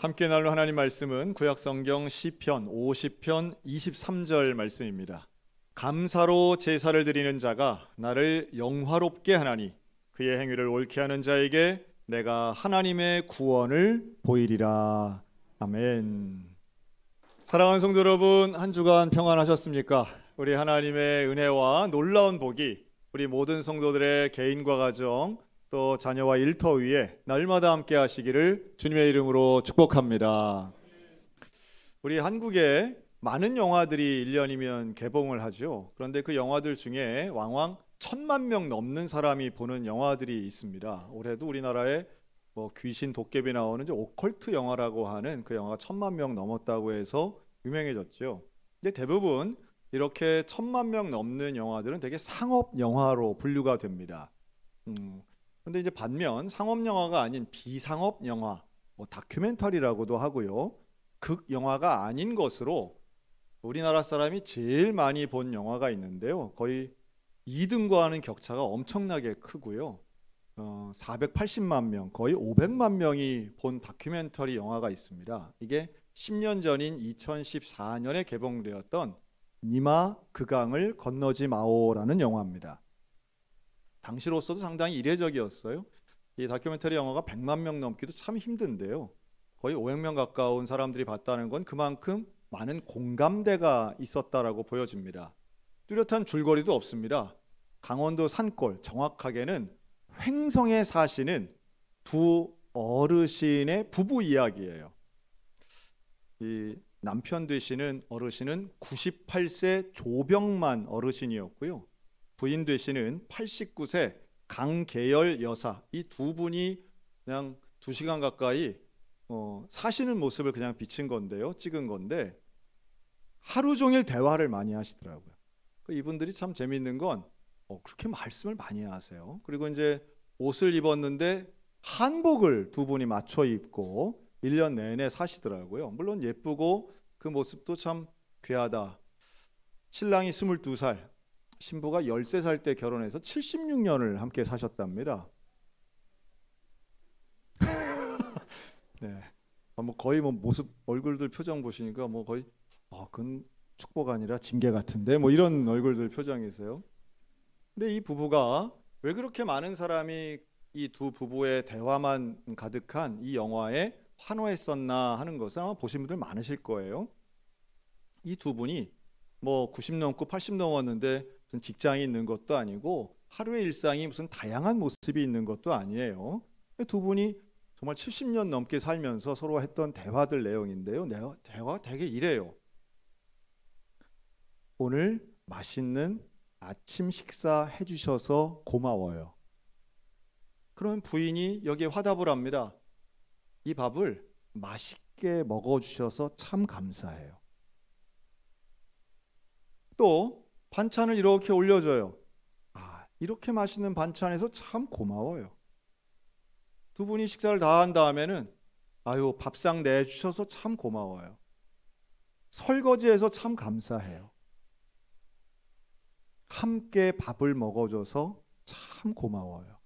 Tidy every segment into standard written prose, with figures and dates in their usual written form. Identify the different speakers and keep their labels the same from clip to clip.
Speaker 1: 함께 나눌 하나님 말씀은 구약성경 시편 50편 23절 말씀입니다. 감사로 제사를 드리는 자가 나를 영화롭게 하나니 그의 행위를 옳게 하는 자에게 내가 하나님의 구원을 보이리라. 아멘. 사랑하는 성도 여러분, 한 주간 평안하셨습니까? 우리 하나님의 은혜와 놀라운 복이 우리 모든 성도들의 개인과 가정 또 자녀와 일터 위에 날마다 함께 하시기를 주님의 이름으로 축복합니다. 우리 한국에 많은 영화들이 1년이면 개봉을 하죠. 그런데 그 영화들 중에 왕왕 1000만 명 넘는 사람이 보는 영화들이 있습니다. 올해도 우리나라에 귀신 도깨비 나오는 오컬트 영화라고 하는 그 영화가 1000만 명 넘었다고 해서 유명해졌죠. 근데 대부분 이렇게 1000만 명 넘는 영화들은 되게 상업 영화로 분류가 됩니다. 근데 이제 반면 상업 영화가 아닌 비상업 영화, 다큐멘터리라고도 하고요. 극 영화가 아닌 것으로 우리나라 사람이 제일 많이 본 영화가 있는데요. 거의 2등과 하는 격차가 엄청나게 크고요. 480만 명, 거의 500만 명이 본 다큐멘터리 영화가 있습니다. 이게 10년 전인 2014년에 개봉되었던 니마 그 강을 건너지 마오라는 영화입니다. 당시로서도 상당히 이례적이었어요. 이 다큐멘터리 영화가 100만 명 넘기도 참 힘든데요. 거의 500명 가까운 사람들이 봤다는 건 그만큼 많은 공감대가 있었다라고 보여집니다. 뚜렷한 줄거리도 없습니다. 강원도 산골, 정확하게는 횡성에 사시는 두 어르신의 부부 이야기예요. 이 남편 되시는 어르신은 98세 조병만 어르신이었고요. 부인 되시는 89세 강계열 여사, 이 두 분이 그냥 2시간 가까이 사시는 모습을 그냥 비친 건데요. 찍은 건데 하루 종일 대화를 많이 하시더라고요. 이분들이 참 재밌는 건 그렇게 말씀을 많이 하세요. 그리고 이제 옷을 입었는데 한복을 두 분이 맞춰 입고 1년 내내 사시더라고요. 물론 예쁘고 그 모습도 참 귀하다. 신랑이 22살, 신부가 13살 때 결혼해서 76년을 함께 사셨답니다. 네. 거의 모습, 얼굴들 표정 보시니까 거의 그건 축복 아니라 징계 같은데 이런 얼굴들 표정이세요. 근데 이 부부가 왜 그렇게 많은 사람이 이 두 부부의 대화만 가득한 이 영화에 환호했었나 하는 것을 아마 보신 분들 많으실 거예요. 이 두 분이 90 넘고 80 넘었는데 무슨 직장이 있는 것도 아니고 하루의 일상이 무슨 다양한 모습이 있는 것도 아니에요. 두 분이 정말 70년 넘게 살면서 서로 했던 대화들 내용인데요. 대화가 되게 이래요. 오늘 맛있는 아침 식사 해주셔서 고마워요. 그러면 부인이 여기에 화답을 합니다. 이 밥을 맛있게 먹어주셔서 참 감사해요. 또 반찬을 이렇게 올려줘요. 이렇게 맛있는 반찬에서 참 고마워요. 두 분이 식사를 다 한 다음에는 밥상 내주셔서 참 고마워요. 설거지해서 참 감사해요. 함께 밥을 먹어줘서 참 고마워요.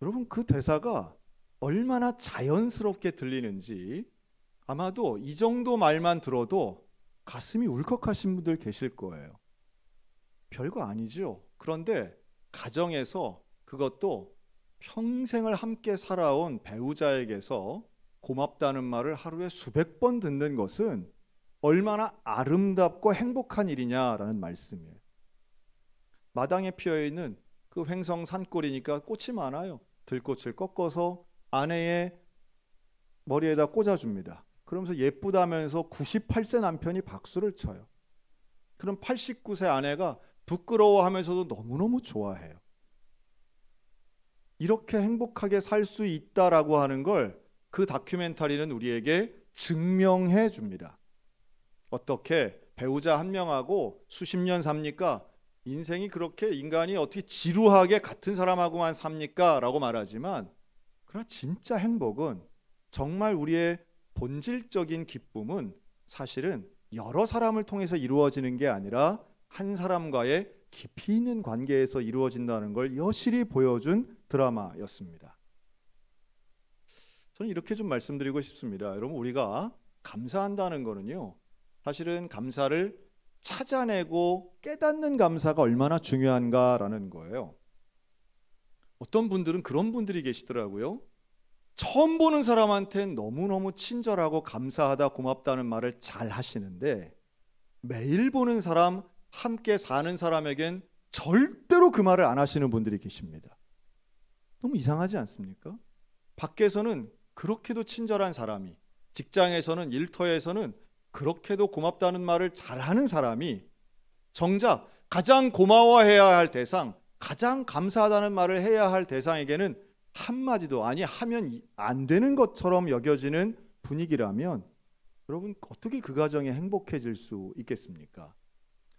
Speaker 1: 여러분, 그 대사가 얼마나 자연스럽게 들리는지 아마도 이 정도 말만 들어도 가슴이 울컥하신 분들 계실 거예요. 별거 아니죠. 그런데 가정에서, 그것도 평생을 함께 살아온 배우자에게서 고맙다는 말을 하루에 수백 번 듣는 것은 얼마나 아름답고 행복한 일이냐라는 말씀이에요. 마당에 피어있는 그 횡성 산골이니까 꽃이 많아요. 들꽃을 꺾어서 아내의 머리에다 꽂아줍니다. 그러면서 예쁘다면서 98세 남편이 박수를 쳐요. 그럼 89세 아내가 부끄러워하면서도 너무너무 좋아해요. 이렇게 행복하게 살 수 있다라고 하는 걸 그 다큐멘터리는 우리에게 증명해 줍니다. 어떻게 배우자 한 명하고 수십 년 삽니까? 인생이 그렇게 인간이 어떻게 지루하게 같은 사람하고만 삽니까? 라고 말하지만, 그러나 진짜 행복은, 정말 우리의 본질적인 기쁨은 사실은 여러 사람을 통해서 이루어지는 게 아니라 한 사람과의 깊이 있는 관계에서 이루어진다는 걸 여실히 보여준 드라마였습니다. 저는 이렇게 좀 말씀드리고 싶습니다. 여러분, 우리가 감사한다는 거는요, 사실은 감사를 찾아내고 깨닫는 감사가 얼마나 중요한가라는 거예요. 어떤 분들은 그런 분들이 계시더라고요. 처음 보는 사람한테는 너무너무 친절하고 감사하다, 고맙다는 말을 잘 하시는데 매일 보는 사람, 함께 사는 사람에겐 절대로 그 말을 안 하시는 분들이 계십니다. 너무 이상하지 않습니까? 밖에서는 그렇게도 친절한 사람이, 직장에서는, 일터에서는 그렇게도 고맙다는 말을 잘하는 사람이 정작 가장 고마워해야 할 대상, 가장 감사하다는 말을 해야 할 대상에게는 한마디도, 아니 하면 안 되는 것처럼 여겨지는 분위기라면 여러분, 어떻게 그 가정이 행복해질 수 있겠습니까?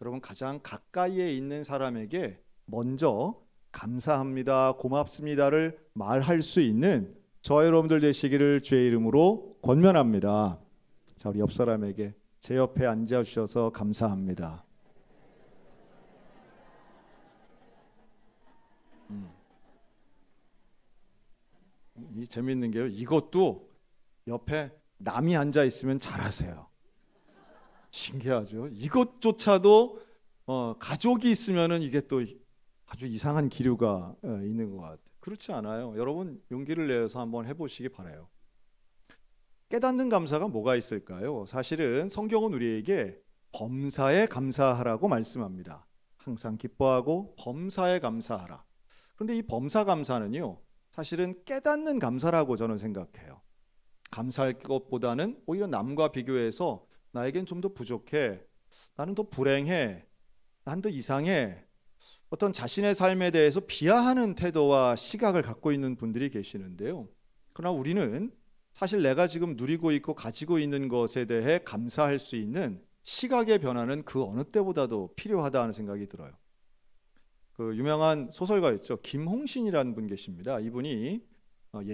Speaker 1: 여러분, 가장 가까이에 있는 사람에게 먼저 감사합니다, 고맙습니다를 말할 수 있는 저와 여러분들 되시기를 주의 이름으로 권면합니다. 자, 우리 옆 사람에게 제 옆에 앉아주셔서 감사합니다. 이 재밌는 게요, 이것도 옆에 남이 앉아 있으면 잘하세요. 신기하죠? 이것조차도 가족이 있으면은 이게 또 아주 이상한 기류가 있는 것 같아요. 그렇지 않아요. 여러분, 용기를 내서 한번 해보시기 바라요. 깨닫는 감사가 뭐가 있을까요? 사실은 성경은 우리에게 범사에 감사하라고 말씀합니다. 항상 기뻐하고 범사에 감사하라. 그런데 이 범사 감사는요, 사실은 깨닫는 감사라고 저는 생각해요. 감사할 것보다는 오히려 남과 비교해서 나에겐 좀 더 부족해, 나는 더 불행해, 난 더 이상해, 어떤 자신의 삶에 대해서 비하하는 태도와 시각을 갖고 있는 분들이 계시는데요. 그러나 우리는 사실 내가 지금 누리고 있고 가지고 있는 것에 대해 감사할 수 있는 시각의 변화는 그 어느 때보다도 필요하다는 생각이 들어요. 그 유명한 소설가 있죠, 김홍신이라는 분 계십니다. 이분이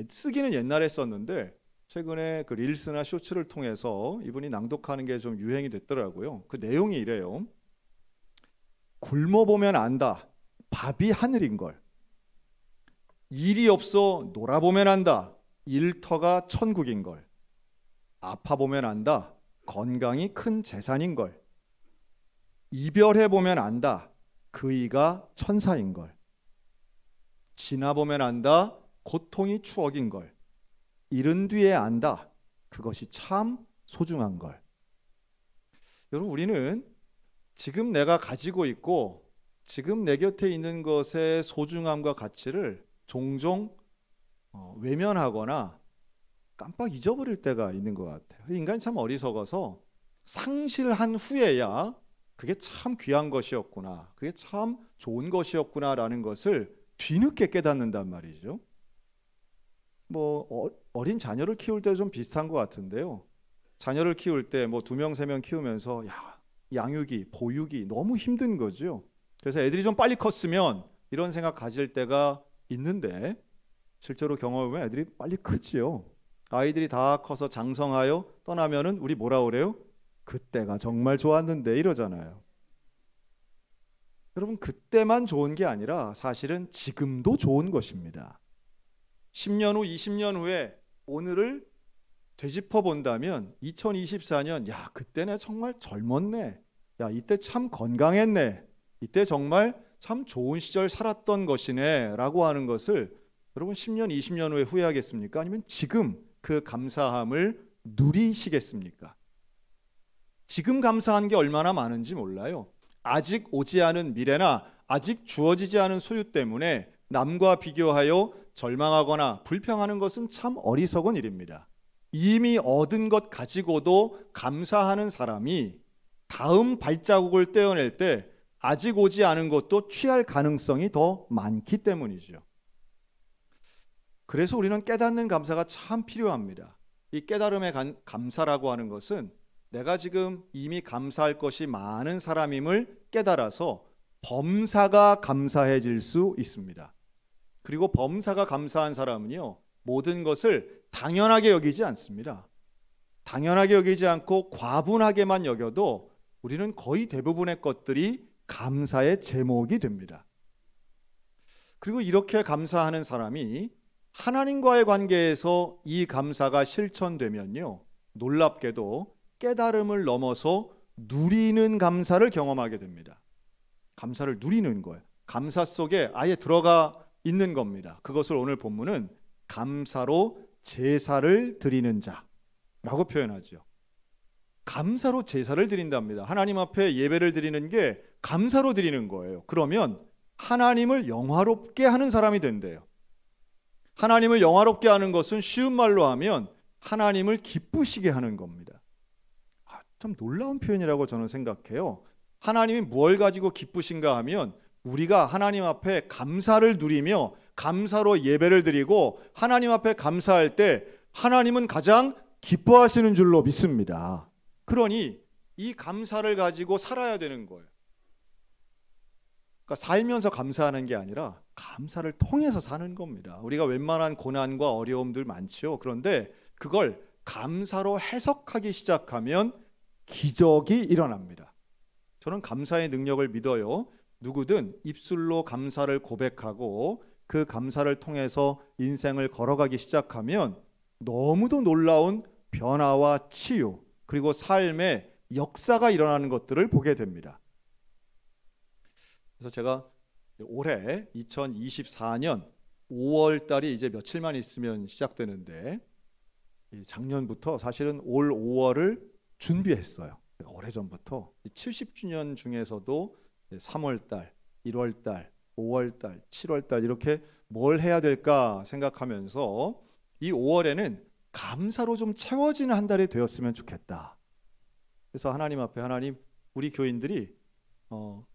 Speaker 1: 쓰기는 옛날에 썼는데 최근에 그 릴스나 쇼츠를 통해서 이분이 낭독하는 게 좀 유행이 됐더라고요. 그 내용이 이래요. 굶어보면 안다, 밥이 하늘인 걸. 일이 없어 놀아보면 안다, 일터가 천국인 걸. 아파보면 안다, 건강이 큰 재산인 걸. 이별해보면 안다, 그이가 천사인 걸. 지나보면 안다, 고통이 추억인 걸. 잃은 뒤에 안다, 그것이 참 소중한 걸. 여러분, 우리는 지금 내가 가지고 있고 지금 내 곁에 있는 것의 소중함과 가치를 종종 외면하거나 깜빡 잊어버릴 때가 있는 것 같아요. 인간이 참 어리석어서 상실한 후에야 그게 참 귀한 것이었구나, 그게 참 좋은 것이었구나라는 것을 뒤늦게 깨닫는단 말이죠. 어린 자녀를 키울 때 좀 비슷한 것 같은데요. 자녀를 키울 때 2명, 3명 키우면서 양육이, 보육이 너무 힘든 거죠. 그래서 애들이 좀 빨리 컸으면 이런 생각 가질 때가 있는데 실제로 경험해보면 애들이 빨리 크지요. 아이들이 다 커서 장성하여 떠나면은 우리 뭐라 그래요? 그때가 정말 좋았는데 이러잖아요. 여러분, 그때만 좋은 게 아니라 사실은 지금도 좋은 것입니다. 10년 후, 20년 후에 오늘을 되짚어 본다면 2024년, 야, 그때 내가 정말 젊었네, 야, 이때 참 건강했네, 이때 정말 참 좋은 시절 살았던 것이네 라고 하는 것을 여러분 10년, 20년 후에 후회하겠습니까? 아니면 지금 그 감사함을 누리시겠습니까? 지금 감사한 게 얼마나 많은지 몰라요. 아직 오지 않은 미래나 아직 주어지지 않은 소유 때문에 남과 비교하여 절망하거나 불평하는 것은 참 어리석은 일입니다. 이미 얻은 것 가지고도 감사하는 사람이 다음 발자국을 떼어낼 때 아직 오지 않은 것도 취할 가능성이 더 많기 때문이죠. 그래서 우리는 깨닫는 감사가 참 필요합니다. 이 깨달음의 감사라고 하는 것은 내가 지금 이미 감사할 것이 많은 사람임을 깨달아서 범사가 감사해질 수 있습니다. 그리고 범사가 감사한 사람은요, 모든 것을 당연하게 여기지 않습니다. 당연하게 여기지 않고 과분하게만 여겨도 우리는 거의 대부분의 것들이 감사의 제목이 됩니다. 그리고 이렇게 감사하는 사람이 하나님과의 관계에서 이 감사가 실천되면요, 놀랍게도 깨달음을 넘어서 누리는 감사를 경험하게 됩니다. 감사를 누리는 거예요. 감사 속에 아예 들어가 있는 겁니다. 그것을 오늘 본문은 감사로 제사를 드리는 자라고 표현하죠. 감사로 제사를 드린답니다. 하나님 앞에 예배를 드리는 게 감사로 드리는 거예요. 그러면 하나님을 영화롭게 하는 사람이 된대요. 하나님을 영화롭게 하는 것은 쉬운 말로 하면 하나님을 기쁘시게 하는 겁니다. 참 놀라운 표현이라고 저는 생각해요. 하나님이 뭘 가지고 기쁘신가 하면 우리가 하나님 앞에 감사를 누리며 감사로 예배를 드리고 하나님 앞에 감사할 때 하나님은 가장 기뻐하시는 줄로 믿습니다. 그러니 이 감사를 가지고 살아야 되는 거예요. 그러니까 살면서 감사하는 게 아니라 감사를 통해서 사는 겁니다. 우리가 웬만한 고난과 어려움들 많죠. 그런데 그걸 감사로 해석하기 시작하면 기적이 일어납니다. 저는 감사의 능력을 믿어요. 누구든 입술로 감사를 고백하고 그 감사를 통해서 인생을 걸어가기 시작하면 너무도 놀라운 변화와 치유 그리고 삶의 역사가 일어나는 것들을 보게 됩니다. 그래서 제가 올해 2024년 5월 달이 이제 며칠만 있으면 시작되는데 작년부터 사실은 올 5월을 준비했어요. 오래전부터 70주년 중에서도 3월 달, 1월 달, 5월 달, 7월 달 이렇게 뭘 해야 될까 생각하면서 이 5월에는 감사로 좀 채워지는 한 달이 되었으면 좋겠다. 그래서 하나님 앞에 하나님 우리 교인들이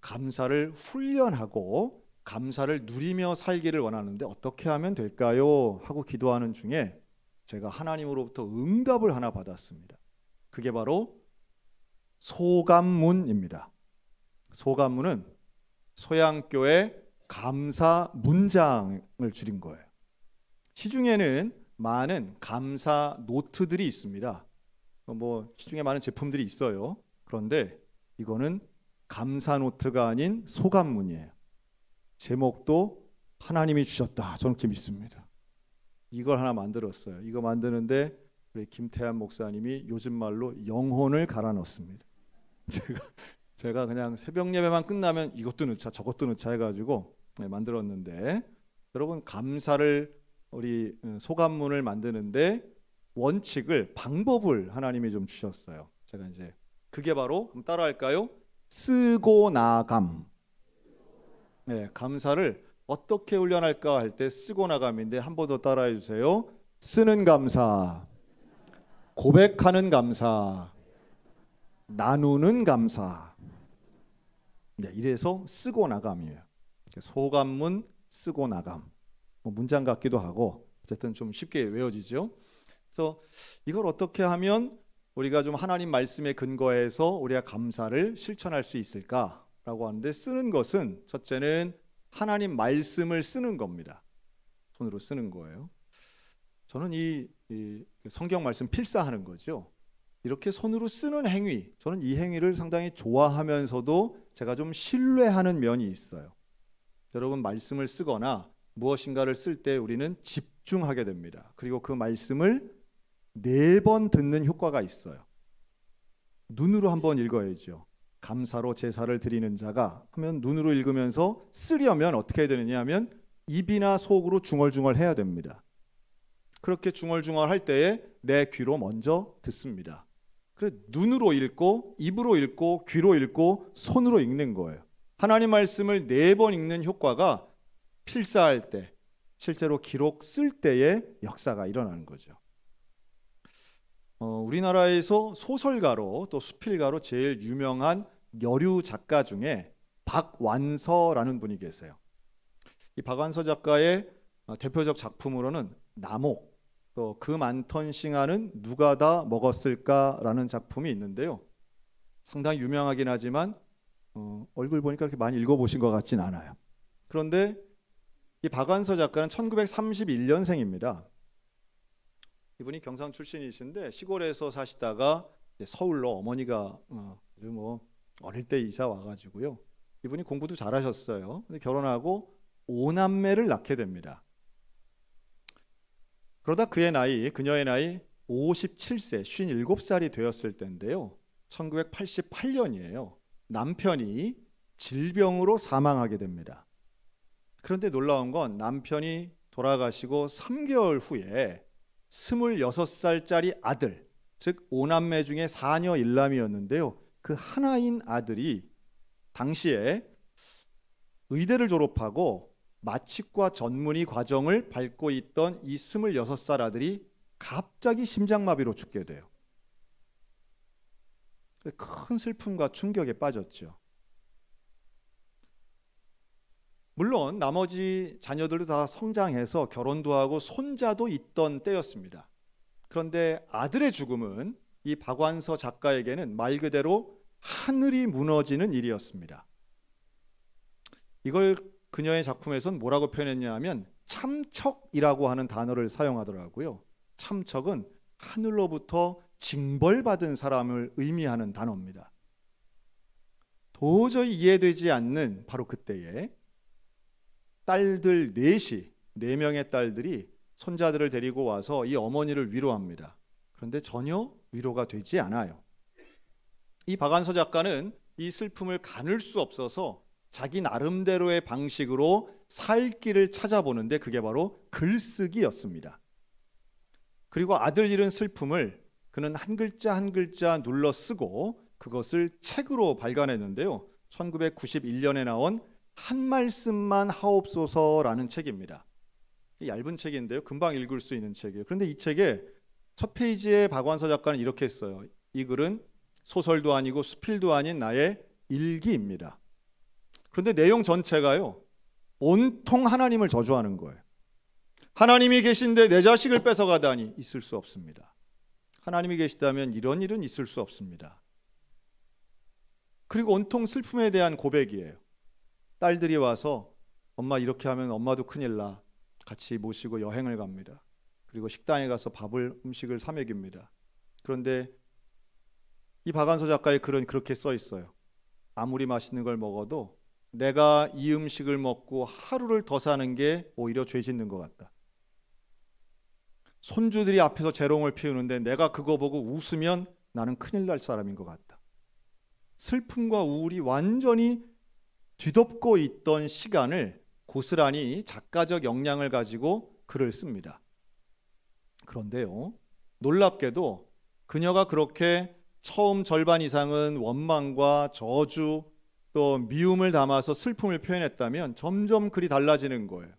Speaker 1: 감사를 훈련하고 감사를 누리며 살기를 원하는데 어떻게 하면 될까요? 하고 기도하는 중에 제가 하나님으로부터 응답을 하나 받았습니다. 그게 바로 소감문입니다. 소감문은 소양교회 감사 문장을 줄인 거예요. 시중에는 많은 감사 노트들이 있습니다. 시중에 많은 제품들이 있어요. 그런데 이거는 감사 노트가 아닌 소감문이에요. 제목도 하나님이 주셨다. 저는 그렇게 믿습니다. 이걸 하나 만들었어요. 이거 만드는데 우리 김태한 목사님이 요즘 말로 영혼을 갈아 넣습니다. 제가 그냥 새벽 예배만 끝나면 이것도 넣자 저것도 넣자 해가지고 만들었는데, 여러분 감사를 우리 소감문을 만드는데 원칙을 방법을 하나님이 좀 주셨어요. 제가 이제 그게 바로 한번 따라할까요? 쓰고 나감. 네, 감사를 어떻게 훈련할까 할 때 쓰고 나감인데 한 번 더 따라해 주세요. 쓰는 감사, 고백하는 감사, 나누는 감사. 네, 이래서 쓰고 나감이에요. 소감문, 쓰고 나감. 문장 같기도 하고 어쨌든 좀 쉽게 외워지죠. 그래서 이걸 어떻게 하면 우리가 좀 하나님 말씀에 근거해서 우리가 감사를 실천할 수 있을까라고 하는데, 쓰는 것은 첫째는 하나님 말씀을 쓰는 겁니다. 손으로 쓰는 거예요. 저는 이 성경 말씀 필사하는 거죠. 이렇게 손으로 쓰는 행위, 저는 이 행위를 상당히 좋아하면서도 제가 좀 신뢰하는 면이 있어요. 여러분 말씀을 쓰거나 무엇인가를 쓸 때 우리는 집중하게 됩니다. 그리고 그 말씀을 4번 듣는 효과가 있어요. 눈으로 한번 읽어야죠. 감사로 제사를 드리는 자가 하면 눈으로 읽으면서 쓰려면 어떻게 해야 되느냐 하면 입이나 속으로 중얼중얼 해야 됩니다. 그렇게 중얼중얼 할 때에 내 귀로 먼저 듣습니다. 그래 눈으로 읽고 입으로 읽고 귀로 읽고 손으로 읽는 거예요. 하나님 말씀을 4번 읽는 효과가 필사할 때, 실제로 기록 쓸 때의 역사가 일어나는 거죠. 우리나라에서 소설가로 또 수필가로 제일 유명한 여류 작가 중에 박완서라는 분이 계세요. 이 박완서 작가의 대표적 작품으로는 남옥, 또 그 많던 싱하는 누가 다 먹었을까라는 작품이 있는데요. 상당히 유명하긴 하지만 얼굴 보니까 그렇게 많이 읽어보신 것 같진 않아요. 그런데 이 박완서 작가는 1931년생입니다. 이분이 경상 출신이신데 시골에서 사시다가 서울로 어머니가 어릴 때 이사 와가지고요. 이분이 공부도 잘하셨어요. 근데 결혼하고 5남매를 낳게 됩니다. 그러다 그녀의 나이 57세, 57살이 되었을 때인데요. 1988년이에요. 남편이 질병으로 사망하게 됩니다. 그런데 놀라운 건 남편이 돌아가시고 3개월 후에 26살짜리 아들, 즉 5남매 중에 4녀 1남이었는데요. 그 하나인 아들이 당시에 의대를 졸업하고 마취과 전문의 과정을 밟고 있던 이 26살 아들이 갑자기 심장마비로 죽게 돼요. 큰 슬픔과 충격에 빠졌죠. 물론 나머지 자녀들도 다 성장해서 결혼도 하고 손자도 있던 때였습니다. 그런데 아들의 죽음은 이 박완서 작가에게는 말 그대로 하늘이 무너지는 일이었습니다. 이걸 그녀의 작품에서는 뭐라고 표현했냐 하면 참척이라고 하는 단어를 사용하더라고요. 참척은 하늘로부터 징벌받은 사람을 의미하는 단어입니다. 도저히 이해되지 않는 바로 그때에 딸들 넷이, 4명의 딸들이 손자들을 데리고 와서 이 어머니를 위로합니다. 그런데 전혀 위로가 되지 않아요. 이 박완서 작가는 이 슬픔을 가눌 수 없어서 자기 나름대로의 방식으로 살 길을 찾아보는데 그게 바로 글쓰기였습니다. 그리고 아들 잃은 슬픔을 그는 한 글자 한 글자 눌러 쓰고 그것을 책으로 발간했는데요. 1991년에 나온 한 말씀만 하옵소서라는 책입니다. 얇은 책인데요. 금방 읽을 수 있는 책이에요. 그런데 이 책의 첫 페이지에 박완서 작가는 이렇게 써요. 이 글은 소설도 아니고 수필도 아닌 나의 일기입니다. 그런데 내용 전체가요, 온통 하나님을 저주하는 거예요. 하나님이 계신데 내 자식을 뺏어가다니 있을 수 없습니다. 하나님이 계시다면 이런 일은 있을 수 없습니다. 그리고 온통 슬픔에 대한 고백이에요. 딸들이 와서 엄마 이렇게 하면 엄마도 큰일 나. 같이 모시고 여행을 갑니다. 그리고 식당에 가서 음식을 사 먹입니다. 그런데 이 박완서 작가의 글은 그렇게 써 있어요. 아무리 맛있는 걸 먹어도 내가 이 음식을 먹고 하루를 더 사는 게 오히려 죄 짓는 것 같다. 손주들이 앞에서 재롱을 피우는데 내가 그거 보고 웃으면 나는 큰일 날 사람인 것 같다. 슬픔과 우울이 완전히 뒤덮고 있던 시간을 고스란히 작가적 역량을 가지고 글을 씁니다. 그런데요, 놀랍게도 그녀가 그렇게 처음 절반 이상은 원망과 저주 또 미움을 담아서 슬픔을 표현했다면 점점 글이 달라지는 거예요.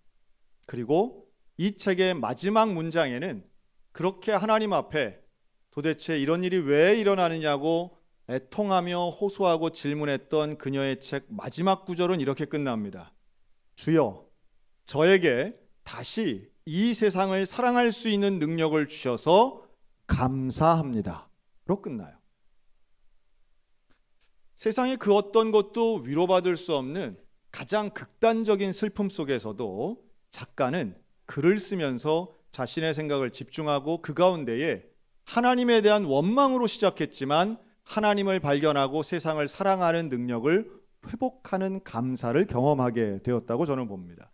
Speaker 1: 그리고 이 책의 마지막 문장에는 그렇게 하나님 앞에 도대체 이런 일이 왜 일어나느냐고 애통하며 호소하고 질문했던 그녀의 책 마지막 구절은 이렇게 끝납니다. 주여, 저에게 다시 이 세상을 사랑할 수 있는 능력을 주셔서 감사합니다. 로 끝나요. 세상의 그 어떤 것도 위로받을 수 없는 가장 극단적인 슬픔 속에서도 작가는 글을 쓰면서 자신의 생각을 집중하고 그 가운데에 하나님에 대한 원망으로 시작했지만 하나님을 발견하고 세상을 사랑하는 능력을 회복하는 감사를 경험하게 되었다고 저는 봅니다.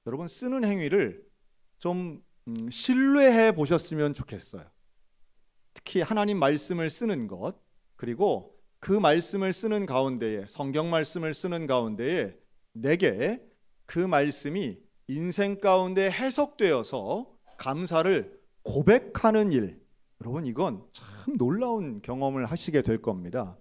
Speaker 1: 여러분, 쓰는 행위를 좀 신뢰해 보셨으면 좋겠어요. 특히 하나님 말씀을 쓰는 것, 그리고 그 말씀을 쓰는 가운데에, 성경 말씀을 쓰는 가운데에 내게 그 말씀이 인생 가운데 해석되어서 감사를 고백하는 일, 여러분 이건 참 놀라운 경험을 하시게 될 겁니다.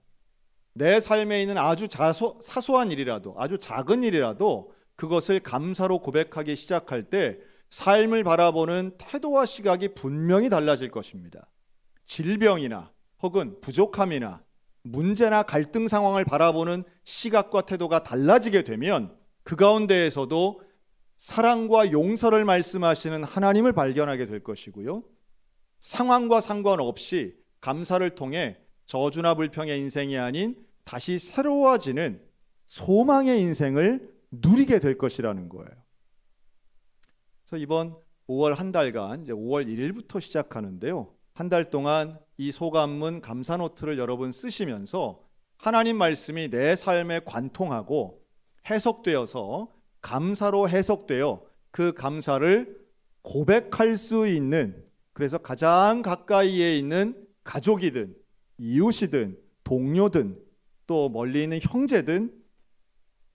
Speaker 1: 내 삶에 있는 아주 사소한 일이라도, 아주 작은 일이라도 그것을 감사로 고백하기 시작할 때 삶을 바라보는 태도와 시각이 분명히 달라질 것입니다. 질병이나 혹은 부족함이나 문제나 갈등 상황을 바라보는 시각과 태도가 달라지게 되면 그 가운데에서도 사랑과 용서를 말씀하시는 하나님을 발견하게 될 것이고요. 상황과 상관없이 감사를 통해 저주나 불평의 인생이 아닌 다시 새로워지는 소망의 인생을 누리게 될 것이라는 거예요. 그래서 이번 5월 한 달간 이제 5월 1일부터 시작하는데요. 한 달 동안 이 소감문 감사 노트를 여러분 쓰시면서 하나님 말씀이 내 삶에 관통하고 해석되어서 감사로 해석되어 그 감사를 고백할 수 있는, 그래서 가장 가까이에 있는 가족이든 이웃이든 동료든 또 멀리 있는 형제든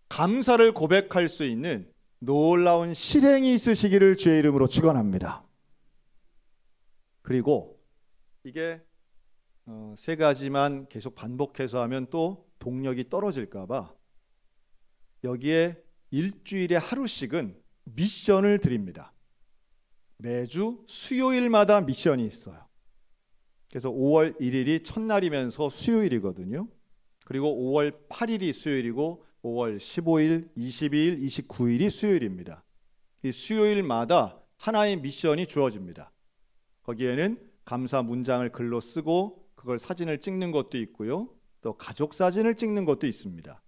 Speaker 1: 감사를 고백할 수 있는 놀라운 실행이 있으시기를 주의 이름으로 축원합니다. 그리고 이게 세 가지만 계속 반복해서 하면 또 동력이 떨어질까 봐 여기에 일주일에 하루씩은 미션을 드립니다. 매주 수요일마다 미션이 있어요. 그래서 5월 1일이 첫날이면서 수요일이거든요. 그리고 5월 8일이 수요일이고 5월 15일, 22일, 29일이 수요일입니다. 이 수요일마다 하나의 미션이 주어집니다. 거기에는 감사 문장을 글로 쓰고 그걸 사진을 찍는 것도 있고요. 또 가족 사진을 찍는 것도 있습니다.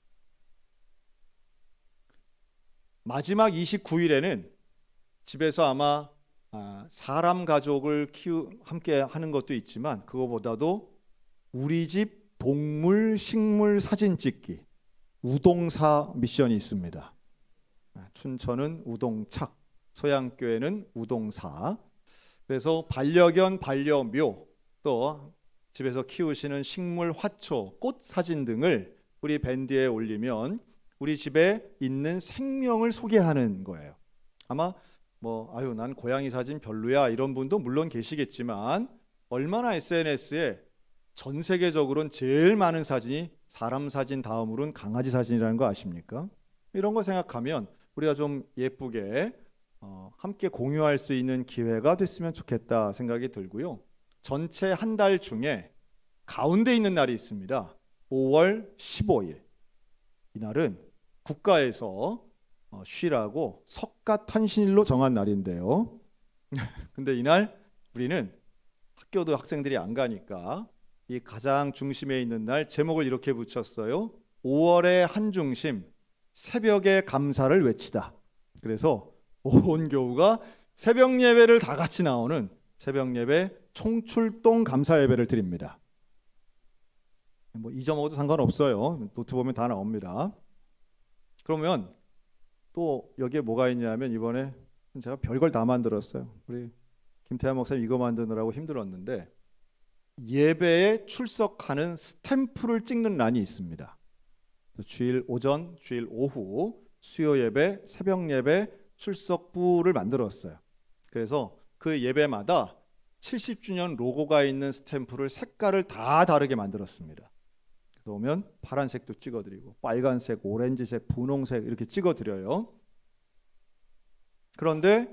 Speaker 1: 마지막 29일에는 집에서 아마 사람 가족을 함께 하는 것도 있지만 그거보다도 우리 집 동물 식물 사진 찍기 우동사 미션이 있습니다. 춘천은 우동착, 소양교회는 우동사. 그래서 반려견, 반려묘, 또 집에서 키우시는 식물, 화초, 꽃 사진 등을 우리 밴드에 올리면 우리 집에 있는 생명을 소개하는 거예요. 아마 난 고양이 사진 별로야 이런 분도 물론 계시겠지만 얼마나 SNS에 전 세계적으로는 제일 많은 사진이 사람 사진 다음으로는 강아지 사진이라는 거 아십니까? 이런 거 생각하면 우리가 좀 예쁘게 함께 공유할 수 있는 기회가 됐으면 좋겠다 생각이 들고요. 전체 한 달 중에 가운데 있는 날이 있습니다. 5월 15일. 이날은 국가에서 쉬라고 석가탄신일로 정한 날인데요. 근데 이날 우리는 학교도 학생들이 안 가니까 이 가장 중심에 있는 날 제목을 이렇게 붙였어요. 5월의 한중심 새벽에 감사를 외치다. 그래서 온 교우가 새벽 예배를 다 같이 나오는 새벽 예배 총출동 감사 예배를 드립니다. 잊어먹어도 상관없어요. 노트 보면 다 나옵니다. 그러면 또 여기에 뭐가 있냐면 이번에 제가 별걸 다 만들었어요. 우리 김태환 목사님 이거 만드느라고 힘들었는데 예배에 출석하는 스탬프를 찍는 란이 있습니다. 주일 오전, 주일 오후, 수요 예배, 새벽 예배 출석부를 만들었어요. 그래서 그 예배마다 70주년 로고가 있는 스탬프를 색깔을 다 다르게 만들었습니다. 그러면 파란색도 찍어드리고 빨간색, 오렌지색, 분홍색 이렇게 찍어드려요. 그런데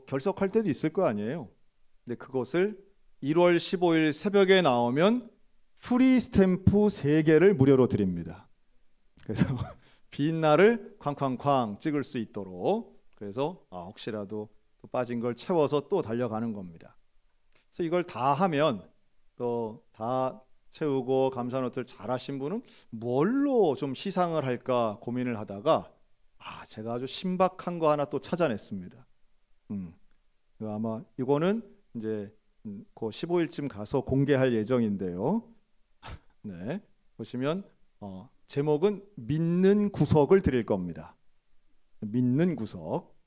Speaker 1: 결석할 때도 있을 거 아니에요. 근데 그것을 1월 15일 새벽에 나오면 프리 스탬프 3개를 무료로 드립니다. 그래서 빈 날을 쾅쾅쾅 찍을 수 있도록 그래서 혹시라도 또 빠진 걸 채워서 또 달려가는 겁니다. 그래서 이걸 다 하면 또 다 채우고 감사 노트를 잘 하신 분은 뭘로 좀 시상을 할까 고민을 하다가 제가 아주 신박한 거 하나 또 찾아냈습니다. 아마 이거는 이제 그 15일쯤 가서 공개할 예정인데요. 네, 보시면 제목은 믿는 구석을 드릴 겁니다. 믿는 구석.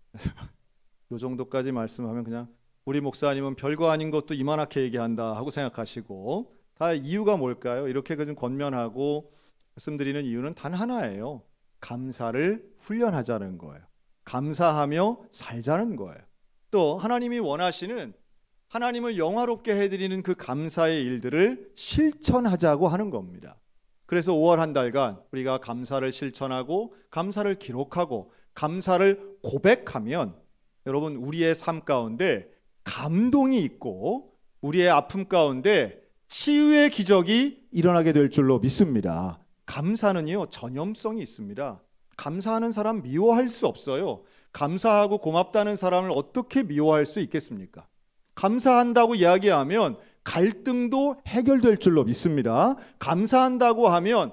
Speaker 1: 이 정도까지 말씀하면 그냥 우리 목사님은 별거 아닌 것도 이만하게 얘기한다 하고 생각하시고 다 이유가 뭘까요? 이렇게 좀 권면하고 말씀드리는 이유는 단 하나예요. 감사를 훈련하자는 거예요. 감사하며 살자는 거예요. 또 하나님이 원하시는 하나님을 영화롭게 해드리는 그 감사의 일들을 실천하자고 하는 겁니다. 그래서 5월 한 달간 우리가 감사를 실천하고 감사를 기록하고 감사를 고백하면 여러분 우리의 삶 가운데 감동이 있고 우리의 아픔 가운데 치유의 기적이 일어나게 될 줄로 믿습니다. 감사는요 전염성이 있습니다. 감사하는 사람 미워할 수 없어요. 감사하고 고맙다는 사람을 어떻게 미워할 수 있겠습니까? 감사한다고 이야기하면 갈등도 해결될 줄로 믿습니다. 감사한다고 하면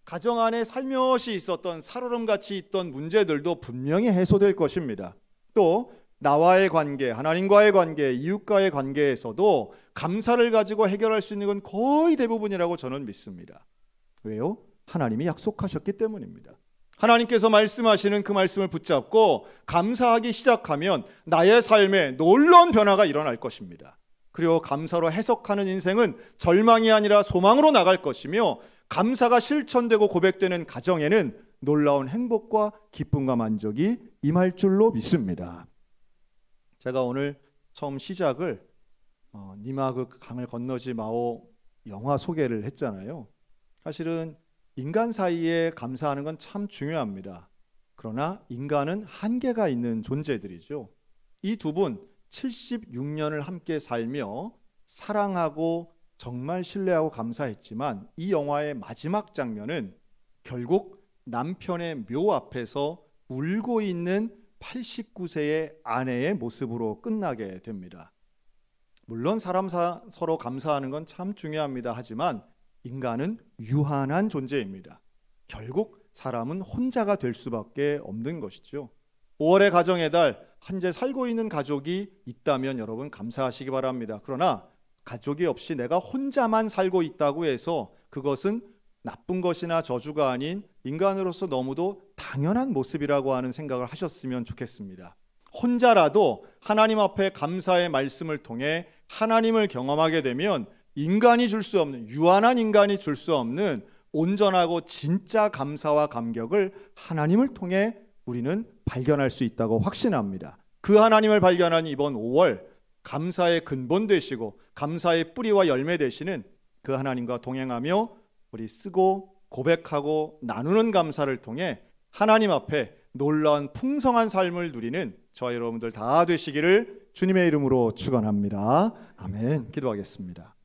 Speaker 1: 가정 안에 살며시 있었던 살얼음같이 있던 문제들도 분명히 해소될 것입니다. 또 나와의 관계, 하나님과의 관계, 이웃과의 관계에서도 감사를 가지고 해결할 수 있는 건 거의 대부분이라고 저는 믿습니다. 왜요? 하나님이 약속하셨기 때문입니다. 하나님께서 말씀하시는 그 말씀을 붙잡고 감사하기 시작하면 나의 삶에 놀라운 변화가 일어날 것입니다. 그리고 감사로 해석하는 인생은 절망이 아니라 소망으로 나갈 것이며, 감사가 실천되고 고백되는 가정에는 놀라운 행복과 기쁨과 만족이 임할 줄로 믿습니다. 제가 오늘 처음 시작을 니마 그 강을 건너지 마오 영화 소개를 했잖아요. 사실은 인간 사이에 감사하는 건 참 중요합니다. 그러나 인간은 한계가 있는 존재들이죠. 이 두 분 76년을 함께 살며 사랑하고 정말 신뢰하고 감사했지만, 이 영화의 마지막 장면은 결국 남편의 묘 앞에서 울고 있는 89세의 아내의 모습으로 끝나게 됩니다. 물론 사람 서로 감사하는 건 참 중요합니다. 하지만 인간은 유한한 존재입니다. 결국 사람은 혼자가 될 수밖에 없는 것이죠. 5월의 가정의 달, 현재 살고 있는 가족이 있다면 여러분 감사하시기 바랍니다. 그러나 가족이 없이 내가 혼자만 살고 있다고 해서 그것은 나쁜 것이나 저주가 아닌 인간으로서 너무도 당연한 모습이라고 하는 생각을 하셨으면 좋겠습니다. 혼자라도 하나님 앞에 감사의 말씀을 통해 하나님을 경험하게 되면 인간이 줄 수 없는, 유한한 인간이 줄 수 없는 온전하고 진짜 감사와 감격을 하나님을 통해 우리는 발견할 수 있다고 확신합니다. 그 하나님을 발견한 이번 5월, 감사의 근본 되시고 감사의 뿌리와 열매 되시는 그 하나님과 동행하며 우리 쓰고 고백하고 나누는 감사를 통해 하나님 앞에 놀라운 풍성한 삶을 누리는 저와 여러분들 다 되시기를 주님의 이름으로 축원합니다. 아멘. 기도하겠습니다.